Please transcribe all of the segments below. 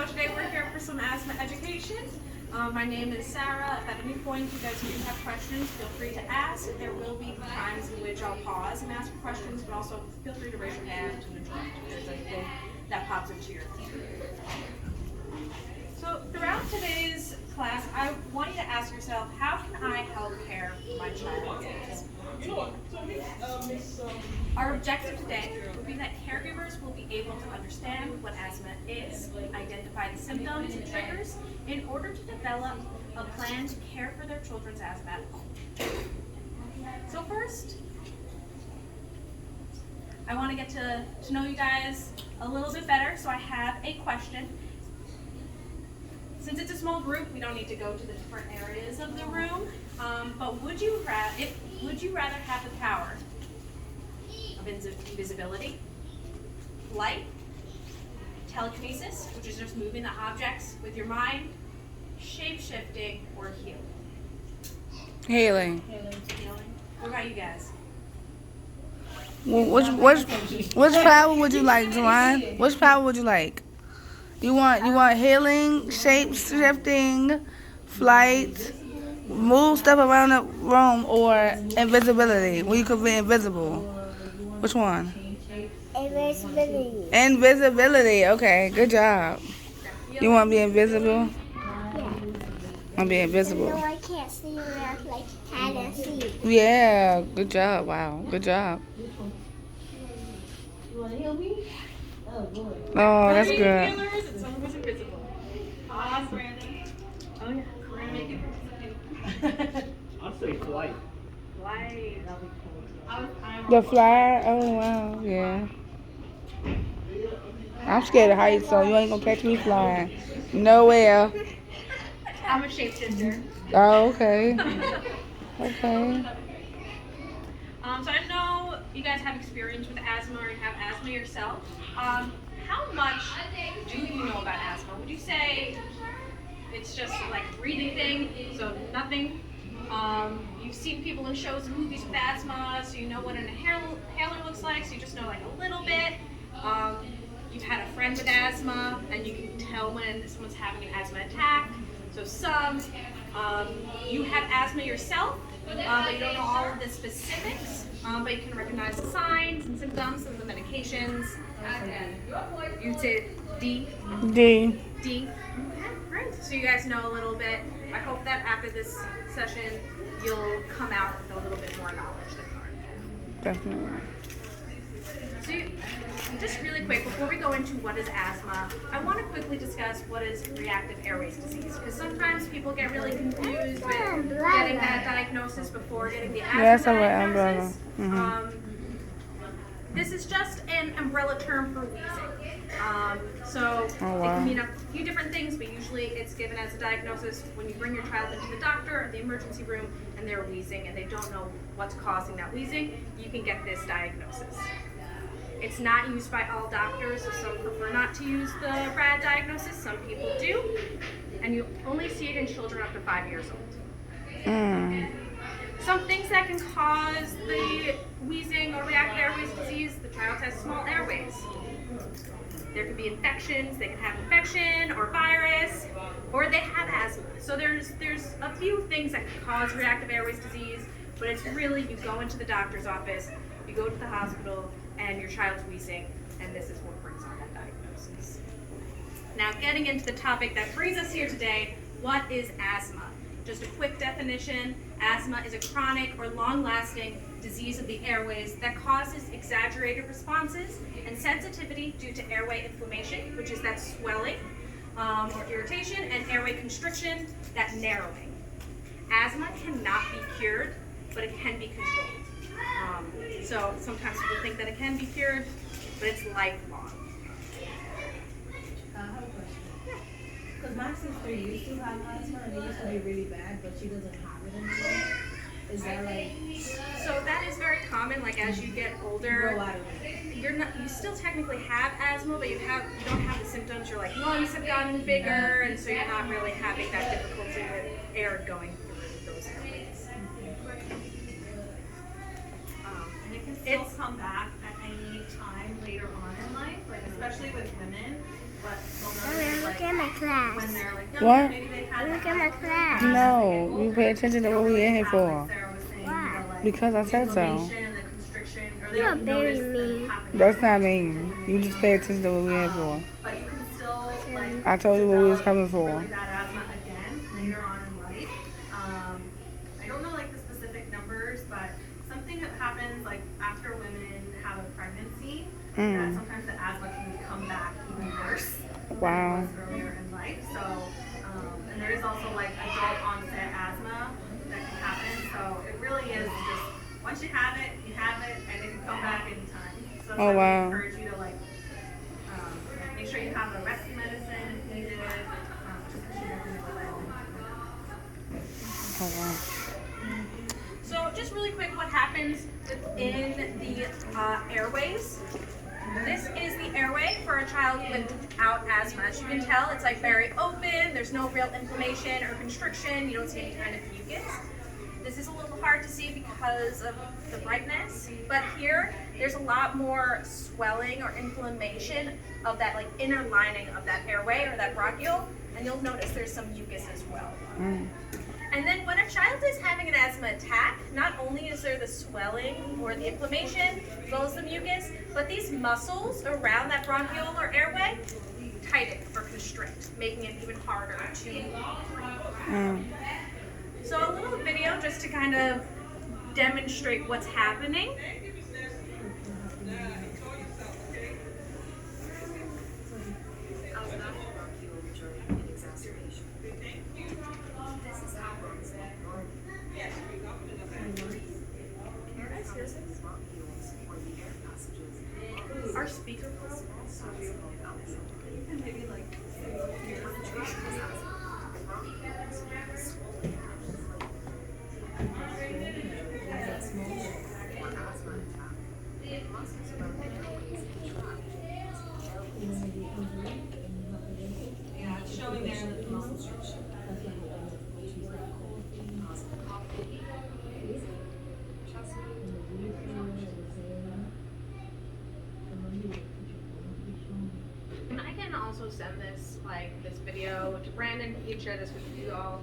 So today we're here for some asthma education. My name is Sarah. If at any point you guys do have questions, feel free to ask. There will be times in which I'll pause and ask for questions, but also feel free to raise your hand and interrupt if there's anything that pops into your head. So throughout today's class, I want you to ask yourself, how can I help care for my child's asthma? Our objective today will be that caregivers will be able to understand what asthma is, identify the symptoms and triggers, in order to develop a plan to care for their children's asthma at home. So first, I want to get to know you guys a little bit better, so I have a question. Since it's a small group, we don't need to go to the different areas of the room, but would you rather have the power of invisibility, flight, telekinesis, which is just moving the objects with your mind, shape-shifting, or healing? Healing. What about you guys? Well, which power would you like, Juwan? Which power would you like? You want healing, shape shifting, flight, move stuff around the room, or invisibility, where you could be invisible? Which one? Invisibility. Invisibility. Okay, good job. You want to be invisible? Yeah. Want to be invisible? No, I can't see you like hide and seek. Yeah, good job. Wow, good job. You want to heal me? Oh, boy. Oh, that's good. Healers and someone who's invisible. Brandon. Oh yeah. We're gonna make it. I'd say flight. Light. The flyer? Oh, wow, yeah. I'm scared of heights, so you ain't gonna catch me flying. Nowhere. I'm a shapeshifter. Oh, okay. Okay. So I know you guys have experience with asthma or you have asthma yourself. How much do you know about asthma? Would you say it's just like a breathing thing, so nothing? You've seen people in shows and movies with asthma, so you know what an inhaler looks like, so you just know like a little bit. You've had a friend with asthma, and you can tell when someone's having an asthma attack. So some, you have asthma yourself, but you don't know all of the specifics, but you can recognize the signs and symptoms and the medications. You'd say D? D. D. Okay, great. So you guys know a little bit. I hope that after this session, you'll come out with a little bit more knowledge than you already have. Definitely. So just really quick, before we go into what is asthma, I want to quickly discuss what is reactive airways disease, because sometimes people get really confused with getting that diagnosis before getting the asthma That's a diagnosis. umbrella. This is just an umbrella term for wheezing. So Oh, it wow. can mean a few different things, but usually it's given as a diagnosis when you bring your child into the doctor or the emergency room and they're wheezing and they don't know what's causing that wheezing, you can get this diagnosis. It's not used by all doctors, so some prefer not to use the RAD diagnosis, some people do, and you only see it in children up to 5 years old. Some things that can cause the wheezing or reactive airways disease, the child has small airways. There could be infections, they can have infection or virus, or they have asthma. So there's a few things that can cause reactive airways disease, but it's really you go into the doctor's office, you go to the hospital, and your child's wheezing, and this is what brings on that diagnosis. Now getting into the topic that brings us here today, what is asthma? Just a quick definition, asthma is a chronic or long-lasting disease of the airways that causes exaggerated responses and sensitivity due to airway inflammation, which is that swelling or irritation, and airway constriction, that narrowing. Asthma cannot be cured, but it can be controlled. So sometimes people think that it can be cured, but it's lifelong. I have a question. Because my sister used to have asthma and it used to be really bad, but she doesn't have it anymore. Is that like? So that is very common. Like as you get older, Grow out of it. you still technically have asthma, but you don't have the symptoms. Your like lungs have gotten bigger, and so you're not really having that difficulty with air going through those airways. And it can still come back at any time later on in life, like especially with women. but they'll Mommy, notice look like at my when class. they're like younger, What? maybe they've had Look at my class. No, you pay attention to what we in here for. like Sarah was saying, Why? the like Because I said so. inflammation, the constriction, or they You're don't very notice mean. them happening. That's not mean. You just pay attention to what we in here for. But you can still like I told you what we was coming develop for. really bad asthma again later on in life. I don't know like the specific numbers, but something that happens like after women have a pregnancy, that sometimes the asthma can come back even worse Wow. than it was earlier in life. So, and there is also like adult onset asthma that can happen. So it really is just once you have it, and it can come back anytime. So Oh, I would wow. encourage you to like make sure you have the rescue medicine if needed. Just 'cause you never know when. Oh, wow. So just really quick, what happens within the airways? This is the airway for a child without asthma. As you can tell, it's like very open. There's no real inflammation or constriction. You don't see any kind of mucus. This is a little hard to see because of the brightness, but here there's a lot more swelling or inflammation of that like inner lining of that airway or that bronchiole, and you'll notice there's some mucus as well. And then when a child is having an asthma attack, not only is there the swelling or the inflammation, as well as the mucus, but these muscles around that bronchiole or airway tighten or constrict, making it even harder to breathe. So a little video just to kind of demonstrate what's happening. Our speaker phone so beautiful. Maybe like showing there that the muscles I can also send this video to Brandon. He can share this with you all,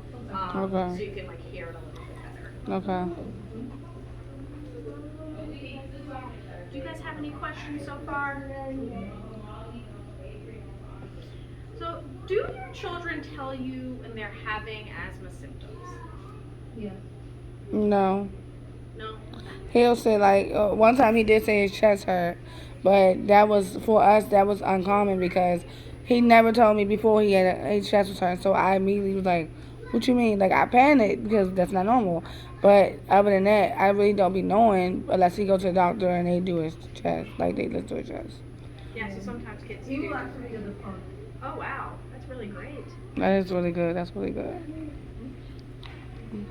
Okay. so you can like hear it a little bit better. Okay. Do you guys have any questions so far? So, do your children tell you when they're having asthma symptoms? Yeah. No. No. He'll say like one time he did say his chest hurt, but that was for us that was uncommon because he never told me before his chest was hurting. So I immediately was like, "What you mean?" Like I panicked because that's not normal. But other than that, I really don't be knowing unless he go to the doctor and they do his chest, like they listen to his chest. Yeah. So sometimes kids He do. will actually get the pump. Oh wow, that's really great. That is really good. That's really good.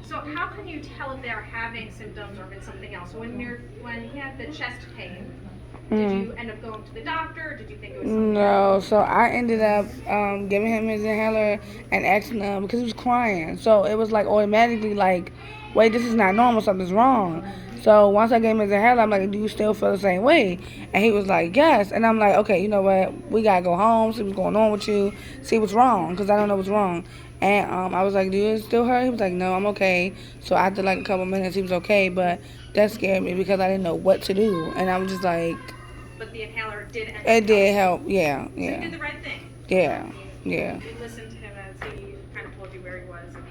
So how can you tell if they're having symptoms or if it's something else? So when he had the chest pain, did you end up going to the doctor, or did you think it was something else? No, so I ended up giving him his inhaler and asking him because he was crying. So it was like automatically like, wait, this is not normal, something's wrong. So once I gave him his inhaler, I'm like, do you still feel the same way? And he was like, yes. And I'm like, okay, you know what? We gotta go home, see what's going on with you, see what's wrong, because I don't know what's wrong. And I was like, do you still hurt? He was like, no, I'm okay. So after like a couple minutes, he was okay, but that scared me because I didn't know what to do. And I was just like, But the inhaler did end up it did helping. help, yeah, So you did yeah, the right thing. yeah, yeah, You listened to him as he kind of told you where he was and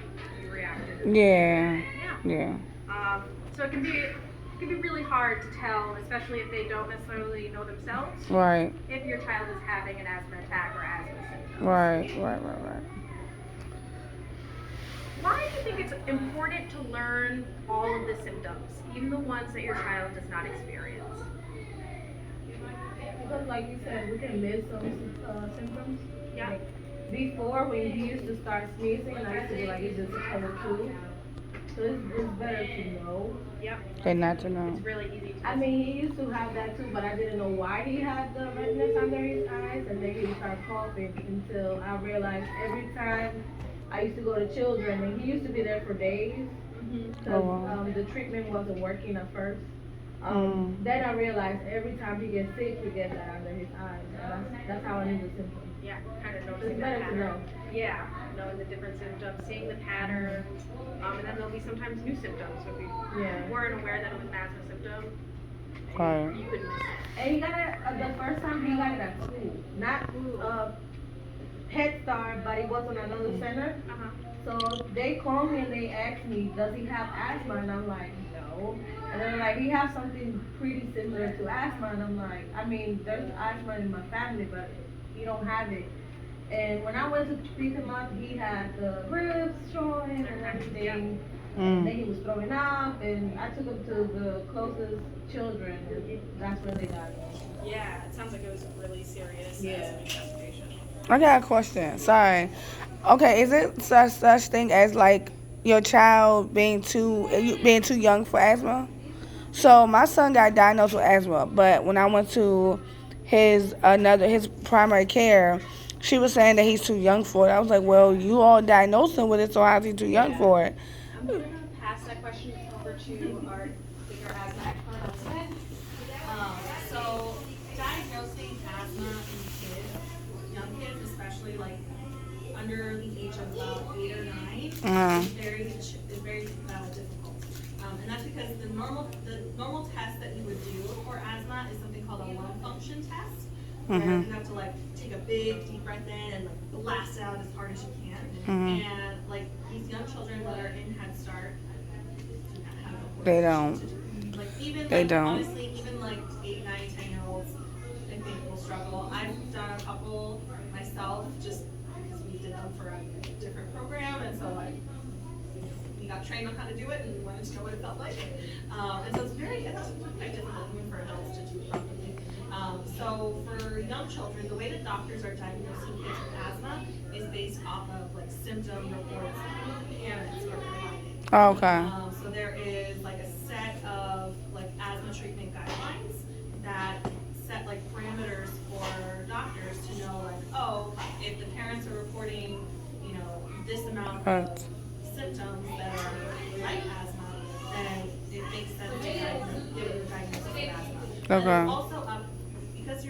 you reacted. yeah, Yeah. yeah, So it can be really hard to tell, especially if they don't necessarily know themselves, right, if your child is having an asthma attack or asthma symptoms. right. Why do you think it's important to learn all of the symptoms, even the ones that your child does not experience? Because like you said, we can miss some symptoms. Yeah. Like, before, when he used to start sneezing, I used to be like, it's just a cold too. So it's better to know. Yep. They not to know. It's really easy to I mean, he used to have that too, but I didn't know why he had the redness under his eyes, and then he would start coughing until I realized every time I used to go to children, and he used to be there for days because Oh, wow. the treatment wasn't working at first. Mm. Then I realized every time he gets sick, he gets that under his eyes. And that's how I knew the symptoms. Yeah, kind of It's noticing the better to pattern. know. Yeah, knowing the different symptoms, seeing the pattern, and then there'll be sometimes new symptoms. So if you Yeah. weren't aware that it was an asthma symptom, Right. you could miss it. And he got it the first time he got it at school, not Head Start, but it was on another center. Uh-huh. So they called me and they asked me, does he have asthma? And I'm like, no. And they're like, he has something pretty similar to asthma. And I'm like, I mean, there's asthma in my family, but he don't have it. And when I went to pick him up, he had the ribs showing and everything. And then he was throwing up, and I took him to the closest children, and that's when they got him. Yeah, it sounds like it was really serious Yeah. asthma infestation. I got a question. Sorry. Okay, is it such thing as like your child being too young for asthma? So my son got diagnosed with asthma, but when I went to his primary care, she was saying that he's too young for it. I was like, well, you all diagnosed him with it, so how's he too young Yeah. for it? I'm gonna pass that question over to our asthma expert, Elizabeth. So diagnosing asthma in kids, young kids, especially like under the age of about 8 or 9, Uh, is very difficult. And that's because the normal test that you would do for asthma is something called a lung function test, where you have to like take a big deep breath in and like blast out as hard as you can. And like these young children that are in Head Start do not have a they coordination don't. to do. Like even They like don't. honestly, even like 8, 9, 10-year-olds, I think will struggle. I've done a couple myself just because we did them for a different program, and so we got trained on how to do it and we wanted to know what it felt like. And so it's quite difficult even for adults to do properly. So for young children, the way that doctors are diagnosing kids with asthma is based off of like symptom reports that parents are providing. Okay. So there is like a set of like asthma treatment guidelines that set like parameters for doctors to know like, oh, if the parents are reporting, this amount of symptoms that are like asthma, then it makes sense to give a diagnosis of asthma. Okay. And also because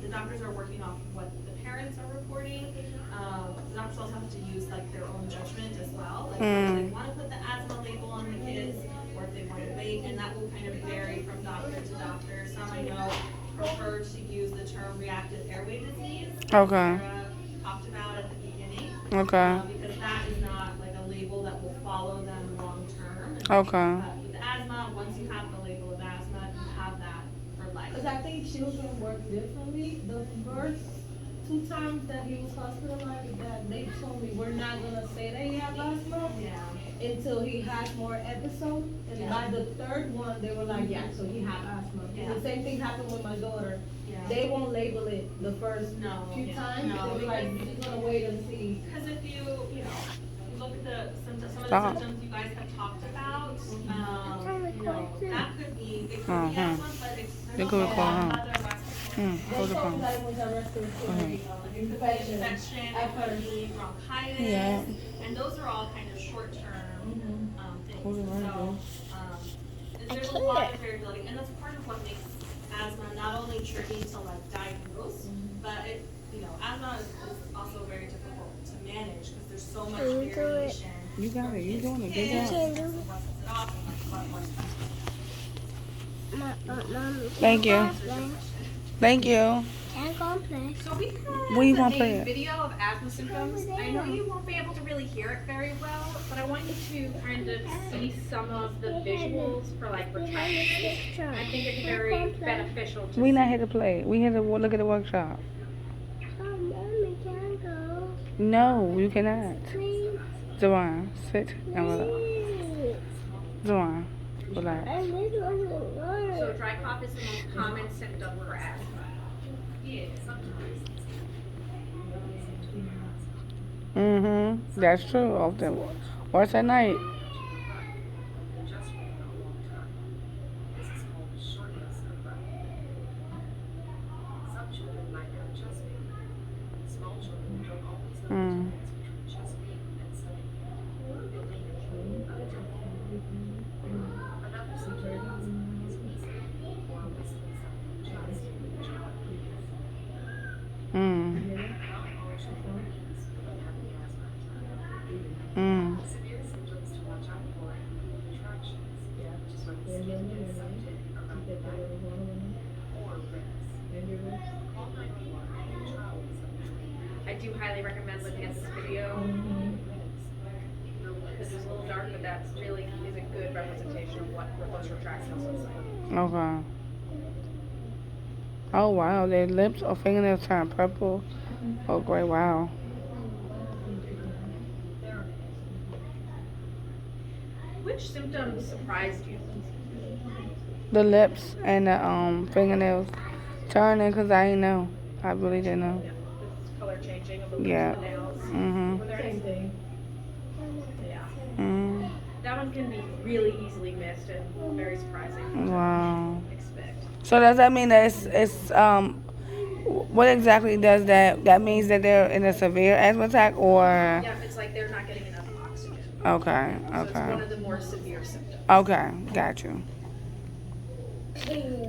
the doctors are working off what the parents are reporting, the doctors also have to use like their own judgment as well. Like whether they want to put the asthma label on the kids or if they want to wait, and that will kind of vary from doctor to doctor. Some I know prefer to use the term reactive airway disease. Okay. Sarah talked about at the beginning. Okay. Because that is not like a label that will follow them long term. Okay. With asthma, once you have the label of asthma, you have that for life. Because I think children work differently. The first 2 times that he was hospitalized, that they told me we're not gonna say that he have asthma until he has more episodes. And by the third one, they were like, yeah, so he have asthma. And the same thing happened with my daughter. They won't label it the first few times. No, They were like, you're gonna wait and see. Because if you look at the symptoms, some of the symptoms you guys have talked about, that could be, it could be asthma, but They could be other Hold the phone. That it was a respiratory infection infection, at first. bronchitis, Yeah. and those are all kind of short-term things. Hold it right So there's a lot of variability, and that's part of what makes asthma not only tricky to like diagnose, but asthma is also very difficult to manage because there's so much variation. You got it. You're doing a good Can job. do it. What sets it off and what Thank you. Thank you. Can't go play. So we What do you have want to a play? video of asthma symptoms. I know you won't be able to really hear it very well, but I want you to kind of see some of the visuals for like retractions. I think it's very beneficial to We not here to play. We here to look at the workshop. Oh, mommy, can go? No, you cannot. Please. Joanne, sit and relax. Please. Joanne, relax. I just want to So learn. dry cough is the most common symptom for asthma. That's true. Often worse at night. Mm. Mm. highly recommend looking at this video. This is a little dark, but that really is a good representation of what those retractions looks like. Okay. Oh wow, their lips or fingernails turn purple. Oh great, wow. Which symptom surprised you? The lips and the fingernails turning, cause I didn't know. I really didn't know. Yeah, this color changing of the lips Yeah. and the nails. Mhm. Were there any? Same thing. Yeah. Mhm. That one can be really easily missed and very surprising. Wow. To expect. So does that mean that it's what exactly does that? That means that they're in a severe asthma attack, or Yeah, it's like they're not getting enough oxygen. okay, So it's one okay, of the more severe symptoms. okay, got you.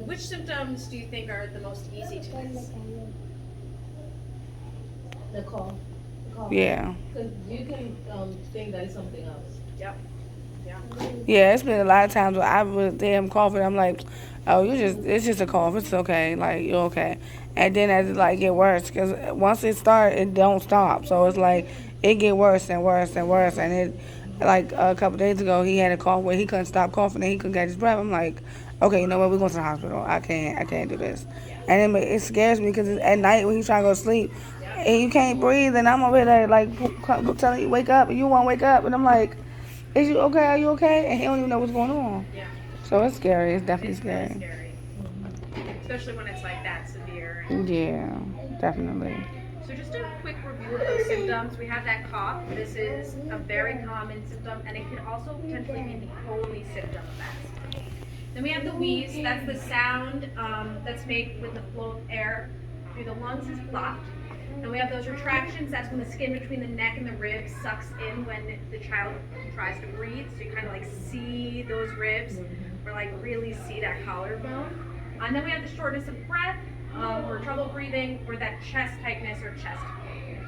Which symptoms do you think are the most easy to miss? The cough. Yeah, Because you can think that it's something else. Yep. Yeah. yeah. It's been a lot of times where I was damn coughing. I'm like, oh, it's just a cough. It's okay. Like you're okay. And then as it like get worse, cause once it start, it don't stop. So it's like it get worse and worse and worse. And it like a couple days ago, he had a cough where he couldn't stop coughing and he couldn't get his breath. I'm like, okay, you know what? We're going to the hospital. I can't do this. And it scares me because at night when he's trying to go to sleep, and you can't breathe, and I'm over there like telling you wake up, and you won't wake up, and I'm like, is you okay? Are you okay? And he don't even know what's going on. Yeah. So it's scary. It's definitely It's very scary. scary. Especially when it's like that severe. Yeah, definitely. So just a quick review of those symptoms. We have that cough. This is a very common symptom, and it can also potentially be the only symptom of asthma. Then we have the wheeze. That's the sound that's made when the flow of air through the lungs is blocked. And we have those retractions. That's when the skin between the neck and the ribs sucks in when the child tries to breathe. So you kind of like see those ribs, or like really see that collarbone. And then we have the shortness of breath, or trouble breathing, or that chest tightness or chest pain.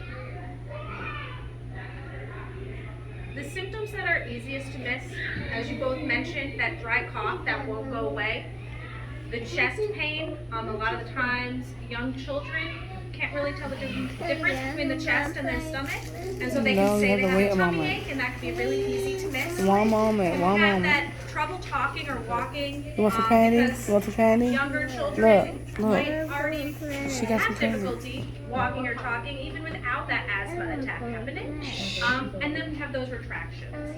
The symptoms that are easiest to miss, as you both mentioned, that dry cough that won't go away, the chest pain, a lot of the times young children can't really tell the difference between the chest and their stomach, and so they can say they have a tummy ache, and that can be really easy to miss. One moment. Have that trouble talking or walking. You want some candy? Because You want some candy? younger children Look. might already She got some have candy. difficulty walking or talking even without that asthma attack happening. And then we have those retractions.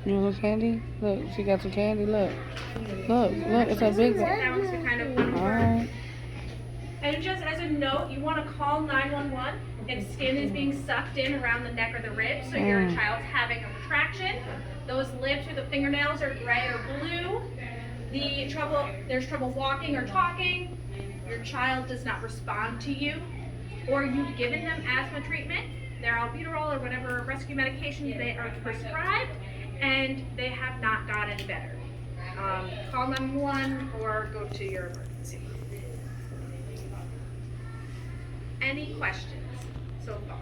You want some candy? Look, she got some candy. Look, it's a big one. That one's kind of one All over. right. And just as a note, you want to call 911 if skin is being sucked in around the neck or the ribs, so your child's having a retraction. Those lips or the fingernails are gray or blue. There's trouble walking or talking. Your child does not respond to you, or you've given them asthma treatment, their albuterol or whatever rescue medications they are prescribed, and they have not gotten better. Call 911 or go to your emergency. Any questions so far?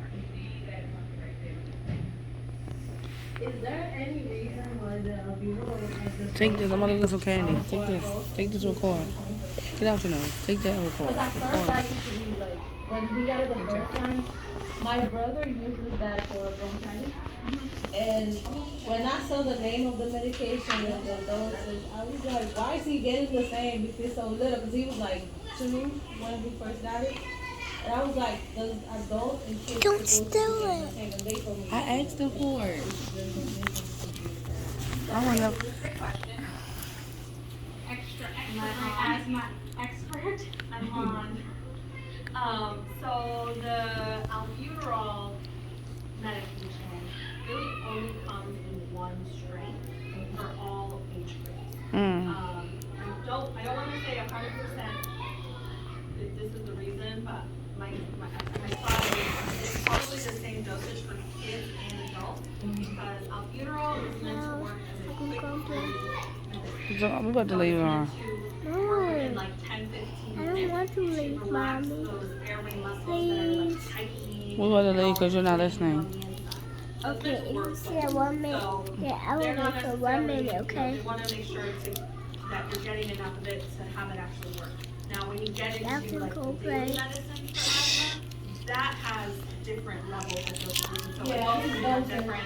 Is there any reason why the albuterol? Take this. I'm gonna get some candy. Take this. Take this record. Get out your nose. Take that record. Because at first I used to be like, when we got it the first time, my brother uses that for bronchitis. And when I saw the name of the medication and the doses, I was like, why is he getting the same if it's so little? Because he was like 2 when we first got it. And I was like, does adults and kids Don't supposed to steal get it. the same? And they told me, I asked them for it. I want to. Asthma expert. I'm on. So the albuterol medication really only comes in one strength for all age groups. I don't want to say 100% that this is the reason, but my thought is it's probably the same dosage for kids and adults because albuterol is meant to work as a quick food. So I'm about to leave it on. In like 10, 15 I don't minutes want to leave, to relax Mommy. those airway muscles that are like tightening. We're about to leave because you're not listening. Okay, if you see a 1 minute, yeah, I will wait for 1 minute, okay? They want to make sure that you're getting enough of it to have it actually work. Now, when you get into That's a like cool the daily place. medicine for asthma, that has different levels of doses. So Yeah, it's his also doses different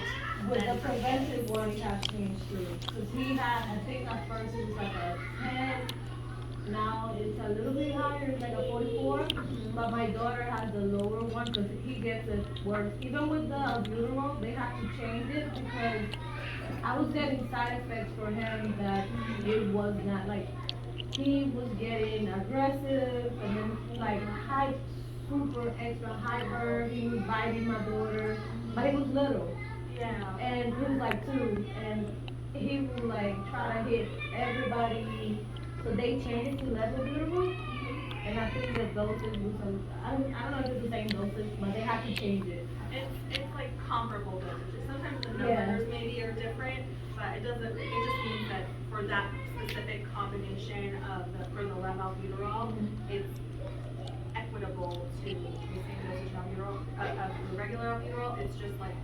with than the preventive one, it has changed too. Cause he had, I think at first it was like a 10. Now it's a little bit higher, it's like a 44. But my daughter has the lower one because he gets it worse. Even with the albuterol, they have to change it because I was getting side effects for him that it was not like he was getting aggressive and then like super extra hyper. He was biting my daughter, but he was little yeah. and he was like 2, and he would like try to hit everybody. So they changed it to level beautiful, and I think the dosage was I don't know if it's the same dosage, but they have to change it. It's like comparable dosages. Sometimes the Yeah. numbers maybe are different, but it doesn't. It just means that for that specific combination of for the levobuterol, it's equitable to the same dosage of albuterol of the regular albuterol. It's just like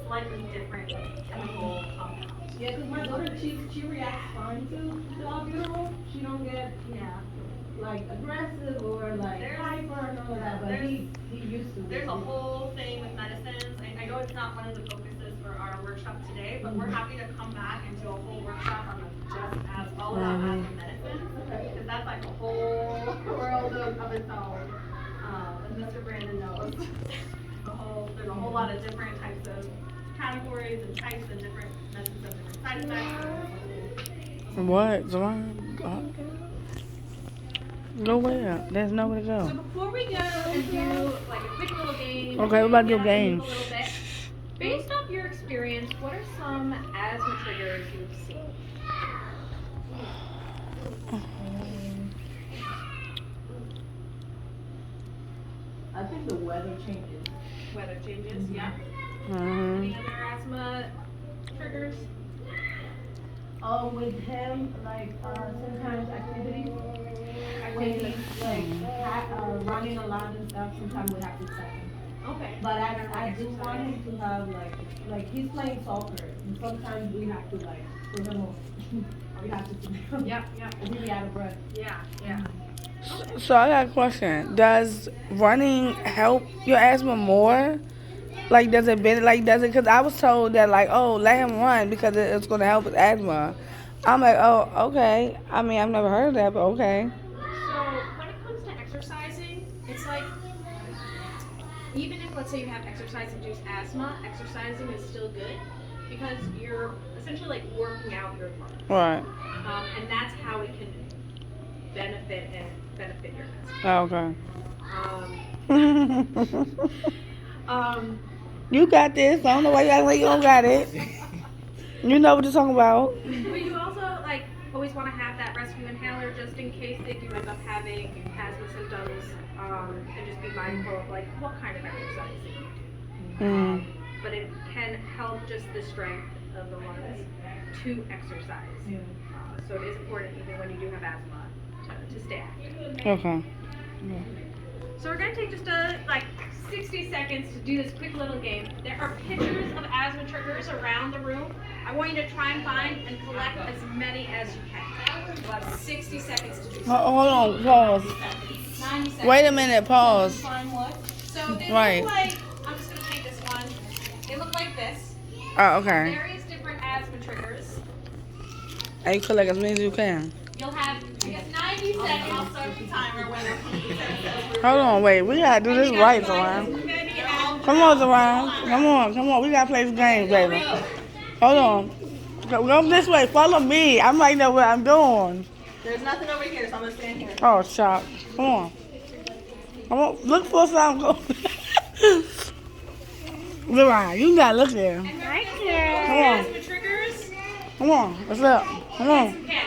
slightly different chemical compound. Yeah, because my daughter, she reacts fine to the albuterol. She don't get Yeah. like aggressive or like hyper and all of that, but he used to. There's a whole thing with medicines. I know it's not one of the focuses for our workshop today, but we're happy to come back and do a whole workshop on just as all about asthma medicines, because that's like a whole world of its own. As Mr. Brandon knows, there's a whole lot of different types of categories and types and different medicines have different side effects. What? Go where? There's nowhere to So go. before we go and do like a quick little game, Okay, we're about to do get up and games. move a little bit. Based off your experience, what are some asthma triggers you've seen? I think the weather changes. Weather changes, yeah. Mm-hmm. Any other asthma triggers? Oh, with him, like sometimes activities. When he's like running a lot and stuff, sometimes we have to stop him. Okay. But I do want him to have like he's playing soccer, and sometimes we have to like put him on. We have to put him. Yep, yep. Cause he'll be out of breath. Yeah, yeah. So I got a question. Does running help your asthma more? Like, does it? Because I was told that, like, oh, let him run because it's going to help with asthma. I'm like, oh, okay. I mean, I've never heard of that, but okay. So when it comes to exercising, it's like even if let's say you have exercise-induced asthma, exercising is still good because you're essentially like working out your lungs. Right. And that's how it can benefit your Oh, asthma. okay. You got this. I don't know why you act like you don't got it. You know what you're talking about. But you also like always want to have that rescue inhaler just in case they do end up having asthma symptoms. And just be mindful of like what kind of exercise you do. But it can help just the strength of the lungs to exercise. So it is important even when you do have asthma to stay active. Okay. Yeah. So we're gonna take just like 60 seconds to do this quick little game. There are pictures of asthma triggers around the room. I want you to try and find and collect as many as you can. You'll have 60 seconds to do so. Hold on. Pause. 90 seconds. Wait a minute. Pause. Find what? So they Right. look like, I'm just gonna take this one. They look like this. Oh, okay. Various different asthma triggers. And you collect as many as you can. You'll have, I guess, 90 seconds. I'll start the timer when Hold on. Wait. We got to do this right, Zoran. Come on, Zoran. Come on. We got to play this game, baby. Hold on. Go this way. Follow me. I might know what I'm doing. There's nothing over here, so I'm gonna stand here. Oh, chop. Come on. Come on. Look for something. Zoran, you got to look there. Right here. Come on. Asthma triggers. Come on. What's up? Come on. Okay.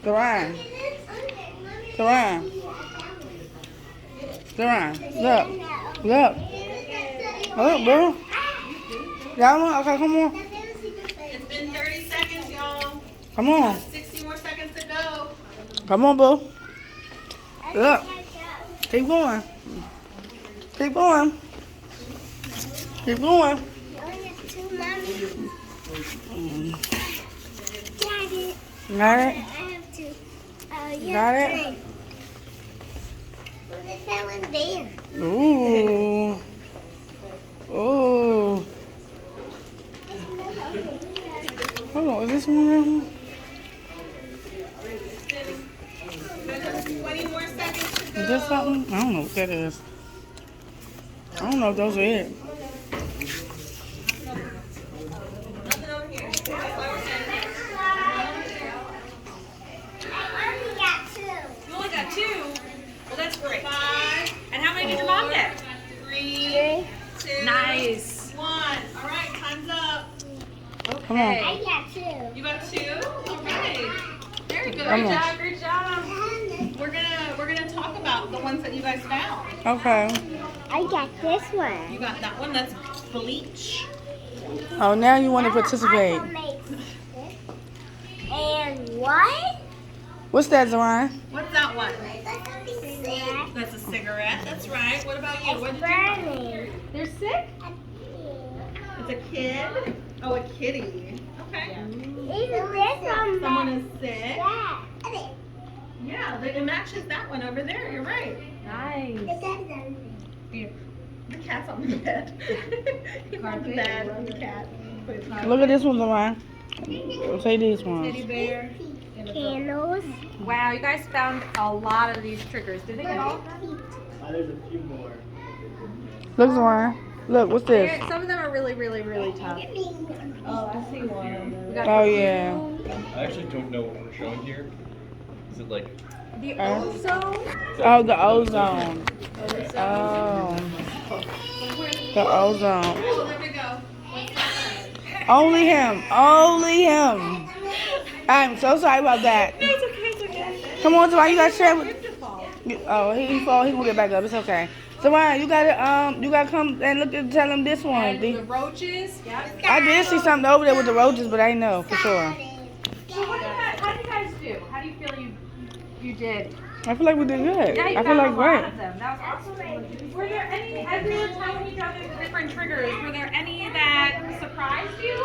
Zoran. Look. Look, bro. Y'all, okay, come on. It's been 30 seconds, y'all. Come on. 60 more seconds to go. Come on, boo. Look. Keep going. Keep going. Keep going. Only 2 months. Got it. Got I it? have to. Yeah. Got it? Look at that one there. Ooh. Ooh. Hold on, is this one right 20 more seconds to go. Is this something? I don't know what that is. I don't know if those are it. Nothing over here. That's why we're saying. I only got 2. You only got 2? Well, that's great. 5, And how many did your mom get? 3, 2, Nice. 1. All right, time's up. Come on. I got 2. You got 2? All right. Very good. Come Great on. job. Great job. We're gonna talk about the ones that you guys found. Okay. I got this one. You got that one. That's bleach. Oh, now you want to participate. And what? What's that, Zoran? What's that one? It's That's a cigarette. That's right. What about you? What did you find? burning. They're sick. It's a kid. Oh, a kitty. Okay. Even this one. Someone is sick. Yeah. Yeah, it matches that one over there. You're right. Nice. The cat's on the bed. You put the bed on the cat. Look at this one, Zoran. Say these ones. bear. Candles. Wow, you guys found a lot of these triggers. Did they get all? There's a few more. Look, Zoran. Look, what's this? Some of them are really, really, really tough. Oh, I see one. We got Oh, yeah. I actually don't know what we're showing here. Is it like the ozone. Oh, the ozone. Oh. The ozone. Oh, there we go. Only him. Only him. I'm so sorry about that. It's okay, it's okay. Come on, Zoran. You got to share with... Oh, he fall. He gonna get back up. It's okay. Zoran, you gotta come and look and tell him this one. And the roaches. Yep. I did see something over there with the roaches, but I didn't know for sure. So how did you guys do? How do you feel you did? I feel like we did good. Yeah, you I got feel like a lot great. of them. That was awesome. Were there any, as we were telling each other the different triggers, were there any that surprised you?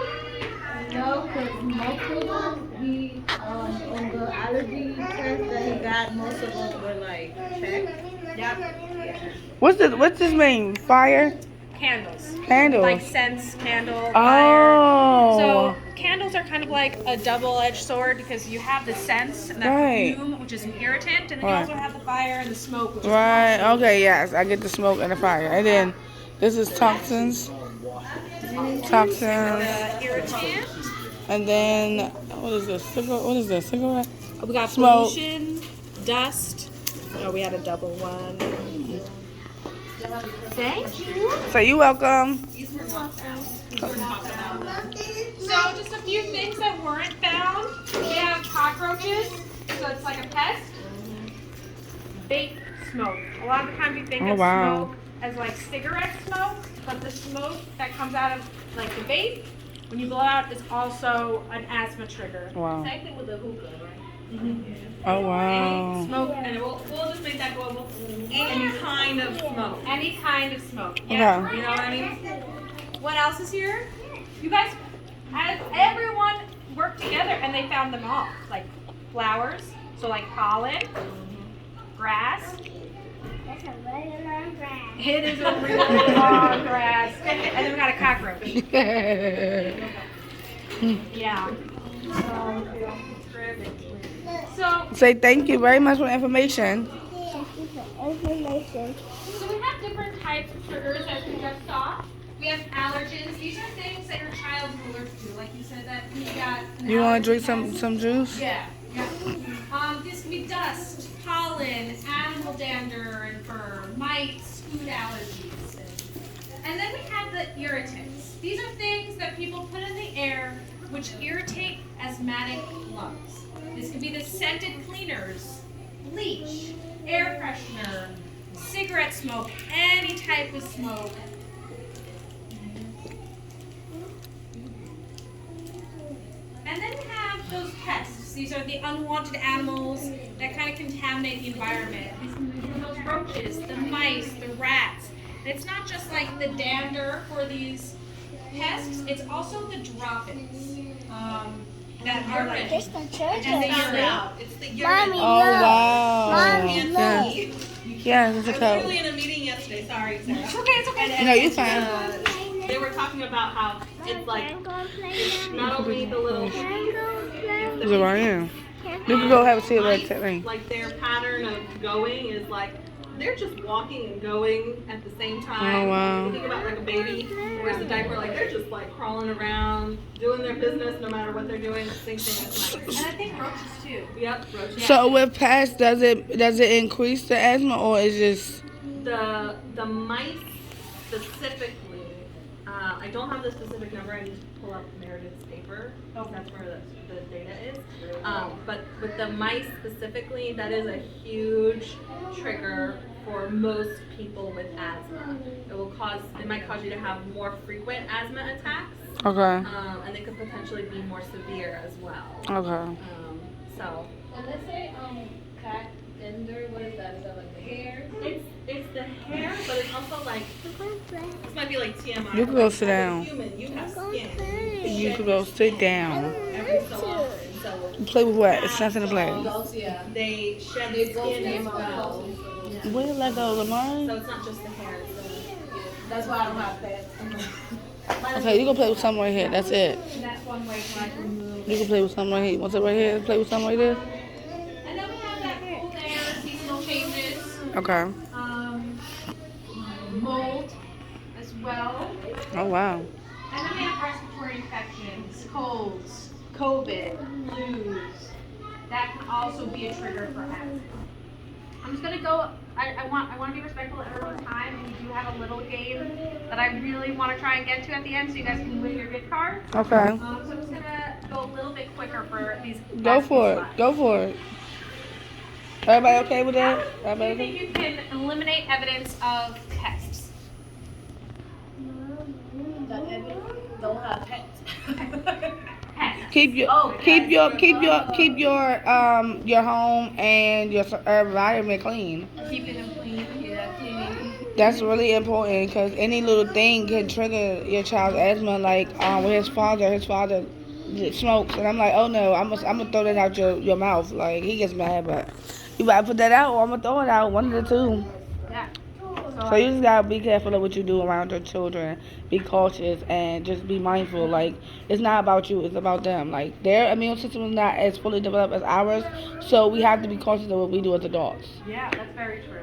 No, because most of them, he, on the allergy test that he got, most of them were like checked. What's this mean? Fire? Candles. Candles. Like scents, candle, fire. Oh. So candles are kind of like a double-edged sword because you have the scents and that Right. perfume, which is an irritant, and then Right. you also have the fire and the smoke, which Right. Okay. Yes, I get the smoke and the fire, and then this is toxins. Toxins, is irritant. and then what is this? What is this? Cigarette? We got Smoke. pollution, dust. Oh, we had a double one. Thank you. So you welcome. So just a few things that weren't found. We have cockroaches, so it's like a pest. Vape smoke. A lot of the time we think Oh, of wow. smoke as like cigarette smoke, but the smoke that comes out of like the vape, when you blow out, is also an asthma trigger. Wow. Same thing with the hookah, right? Oh Any wow. smoke, and we'll just make that global. Any kind of smoke. Any kind of smoke. Yeah. Okay. You know what I mean? What else is here? You guys, as everyone worked together and they found them all. Like flowers, so like pollen, grass. That's a really long grass. It is a really long grass. And then we got a cockroach. Yeah. So, Say thank you very much for the information. Thank you for information. so we have different types of triggers as we just saw. We have allergens. These are things that your child is allergic to. Like you said that he got an You want to allergy drink test. some juice? Yeah. This can be dust, pollen, animal dander and fur, mites, food allergies. And then we have the irritants. These are things that people put in the air which irritate asthmatic lungs. This could be the scented cleaners, bleach, air freshener, cigarette smoke, any type of smoke. And then we have those pests. These are the unwanted animals that kind of contaminate the environment. These are those roaches, the mice, the rats. And it's not just like the dander for these pests, it's also the droppings. that are like, This the church. and they urine out. It's the urine. Mommy, Oh, look. wow. Mommy, Can't Yes. see. Yes, it's I a was coat. literally in a meeting yesterday. Sorry, Sarah. It's okay, it's okay. And No, you're fine. they were talking about how it's like Can I go play now? not only the little Can I go play? Is it right here? You can go have a seat mice, like that. like their pattern of going is like they're just walking and going at the same time. Oh, wow. You think about like a baby who wears a diaper, like they're just like crawling around, doing their business no matter what they're doing. Same thing as mice. And I think roaches too. Yep, roaches. So with pests, does it increase the asthma or is just The mice specifically, I don't have the specific number. I need to pull up Meredith's paper. Oh, that's where the data is. But with the mice specifically, that is a huge trigger for most people with asthma. It might cause you to have more frequent asthma attacks, okay? and they could potentially be more severe as well. Okay. So. When they say cat ender, what is that? Is that like the hair? It's the hair, but it's also like this might be like TMI. You can go sit down. Human, you have skin. You can go sit down. Every so often, so Play with what? It's nothing to play. Those, yeah. they shed They both skin as came out. well. Where did that go, Lamar? So it's not just the hair. It's That's why I don't have pets. Okay, you can play with something right here. That's it. And that's one way to like remove. You can play with something right here. Want it right here? Play with something right there. And then we have that cold air, seasonal changes, Okay. mold as well. Oh wow. And then we have respiratory infections, colds, COVID, flus. That can also be a trigger for asthma. I'm just gonna go. I want to be respectful of everyone's time, and we do have a little game that I really want to try and get to at the end, so you guys can win your gift card. Okay. So I'm just gonna go a little bit quicker for these. Go last for few it. slides. Go for it. Everybody okay with that? Do you Everybody think okay? you can eliminate evidence of pests? Don't have pets. Pests. Keep your home and your environment clean. Keeping them clean. Yeah, clean. That's really important because any little thing can trigger your child's asthma. Like with his father smokes, and I'm like, oh no, I'm gonna throw that out your mouth. Like he gets mad, but you better put that out, or I'm gonna throw it out. One of the two. Yeah. So you just gotta be careful of what you do around your children. Be cautious and just be mindful. Like it's not about you, it's about them. Like their immune system is not as fully developed as ours, so we have to be cautious of what we do as adults. Yeah, that's very true.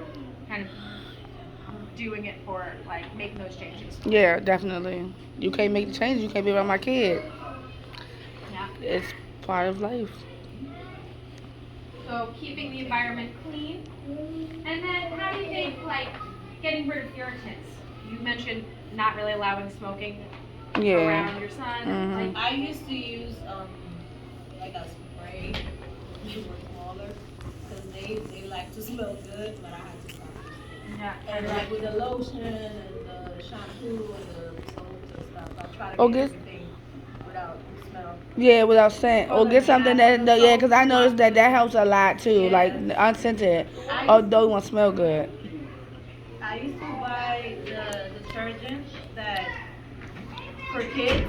Kind of doing it for like making those changes. Yeah, definitely. You can't make the changes. You can't be around my kid. Yeah. It's part of life. So keeping the environment clean. And then how do you think like getting rid of irritants? You mentioned not really allowing smoking Yeah. around your son. Mhm. Like, I used to use like a spray when they were smaller because they like to smell good, but I had to stop. yeah. And like with the lotion and the shampoo and the soap and stuff, I try to Oh, get get- everything without smell. Yeah, without scent. Or get something yeah, because I noticed that helps a lot too. Like unscented. Although it won't smell good. I used to buy the detergent that for kids,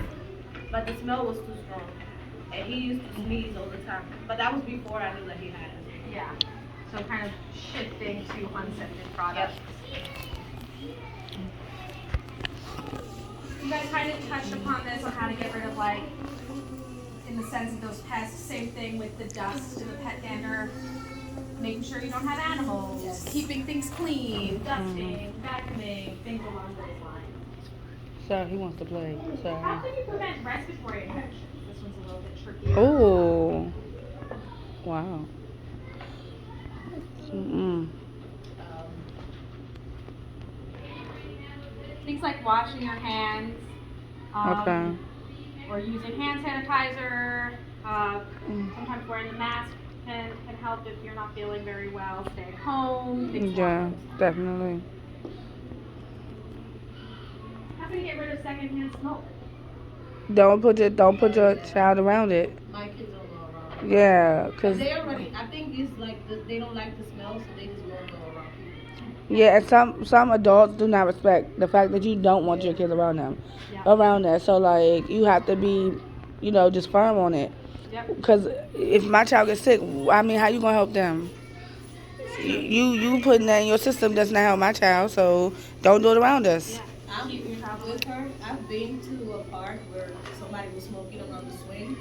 but the smell was too strong. And he used to sneeze all the time. But that was before I knew that he had it. Yeah. So kind of shifting to unscented products. You guys kind of touched upon this on how to get rid of like, in the sense of those pests. Same thing with the dust and the pet dander. Making sure you don't have animals. Keeping things clean. Dusting, vacuuming, things along those lines. So he wants to play. How Sorry. can you prevent respiratory infections? This one's a little bit trickier. Oh. Wow. Mm-mm. Things like washing your hands. Okay. Or using hand sanitizer. Sometimes wearing the mask can help if you're not feeling very well. Stay at home. things Yeah, like those. definitely. How can you get rid of secondhand smoke? Don't put your child around it. My kids don't go around. Yeah, But cause they already, I think it's like they don't like the smell, so they just won't go around people. yeah, and some adults do not respect the fact that you don't want your kids around them, Yeah. around that. So like you have to be just firm on it. Yep. Because if my child gets sick, I mean, how you gonna help them? You putting that in your system does not help my child, so don't do it around us. Yeah. I'm Keep your child with her. I've been to a park where somebody was smoking around the swing,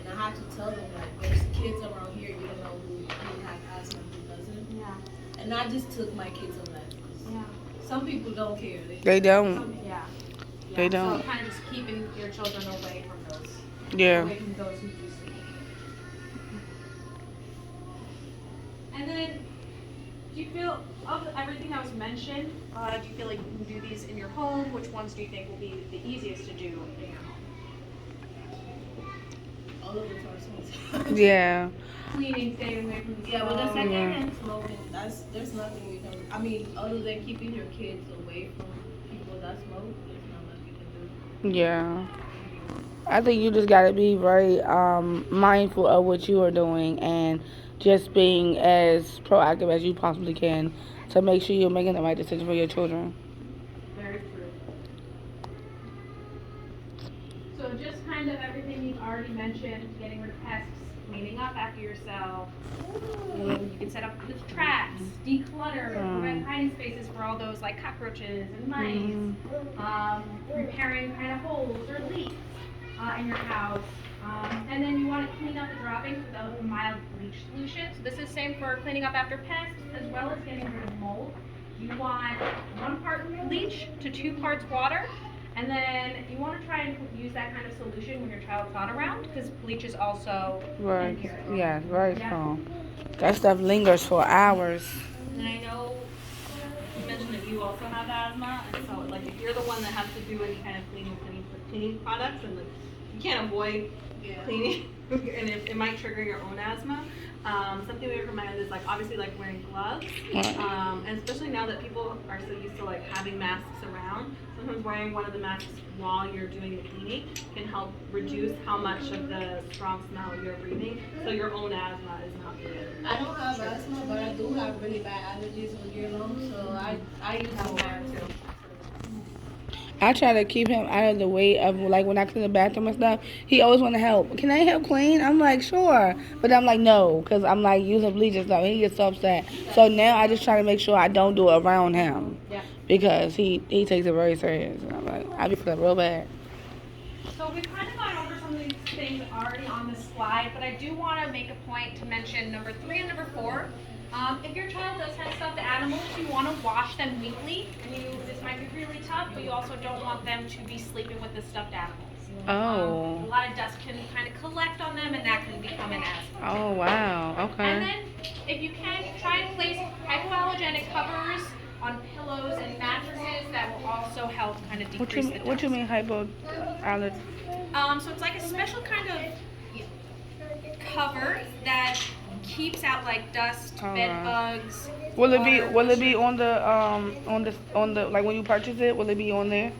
and I had to tell them like, there's kids around here. You don't know who has asthma, who doesn't. Yeah. And I just took my kids on that. Yeah. Some people don't care. They don't. Yeah. They don't. So kind of just keeping your children away from those. Yeah. Away from those who do smoke. And then, do you feel, of everything that was mentioned, do you feel like you can do these in your home? Which ones do you think will be the easiest to do in your home? All of them are smoking. Yeah. Cleaning, staying away from the Yeah, but the smoke. second Yeah. hand smoking, there's nothing you can. I mean, other than keeping your kids away from people that smoke, there's not much you can do. Yeah. I think you just gotta be very mindful of what you are doing and just being as proactive as you possibly can to make sure you're making the right decision for your children. Very true. So just kind of everything you've already mentioned, getting rid of pests, cleaning up after yourself. You can set up the traps, declutter, provide hiding spaces for all those like cockroaches and mice, repairing kind of holes or leaks in your house. And then you want to clean up the droppings with a mild bleach solution. So this is same for cleaning up after pests as well as getting rid of mold. You want 1 part bleach to 2 parts water. And then you want to try and use that kind of solution when your child's not around because bleach is also Right. impure. Yeah, very strong. That stuff lingers for hours. And I know you mentioned that you also have asthma, and so like if you're the one that has to do any kind of cleaning products, and like you can't avoid cleaning, and it might trigger your own asthma. Something we recommend is like obviously like wearing gloves, and especially now that people are so used to like having masks around. Sometimes wearing one of the masks while you're doing the cleaning can help reduce how much of the strong smell you're breathing, so your own asthma is not breathing. I don't have asthma, but I do have really bad allergies all year long, so I use that too. I try to keep him out of the way of, like, when I clean the bathroom and stuff. He always want to help. Can I help clean? I'm like, sure. But I'm like, no, because I'm, like, using bleach and stuff. And he gets so upset. So now I just try to make sure I don't do it around him. Yeah. Because he takes it very serious. And I'm like, I be feeling real bad. So we've kind of gone over some of these things already on this slide, but I do want to make a point to mention number 3 and number 4. If your child does have stuffed animals, you want to wash them weekly. This might be really tough, but you also don't want them to be sleeping with the stuffed animals. Oh. A lot of dust can kind of collect on them, and that can become an asthma. Oh, wow. And Okay. then, if you can, try and place hypoallergenic covers on pillows and mattresses. That will also help kind of decrease the dust. What you mean hypoallergenic? So it's like a special kind of cover that keeps out like dust, bed bugs. Will it be water, on the like when you purchase it? Will it be on there?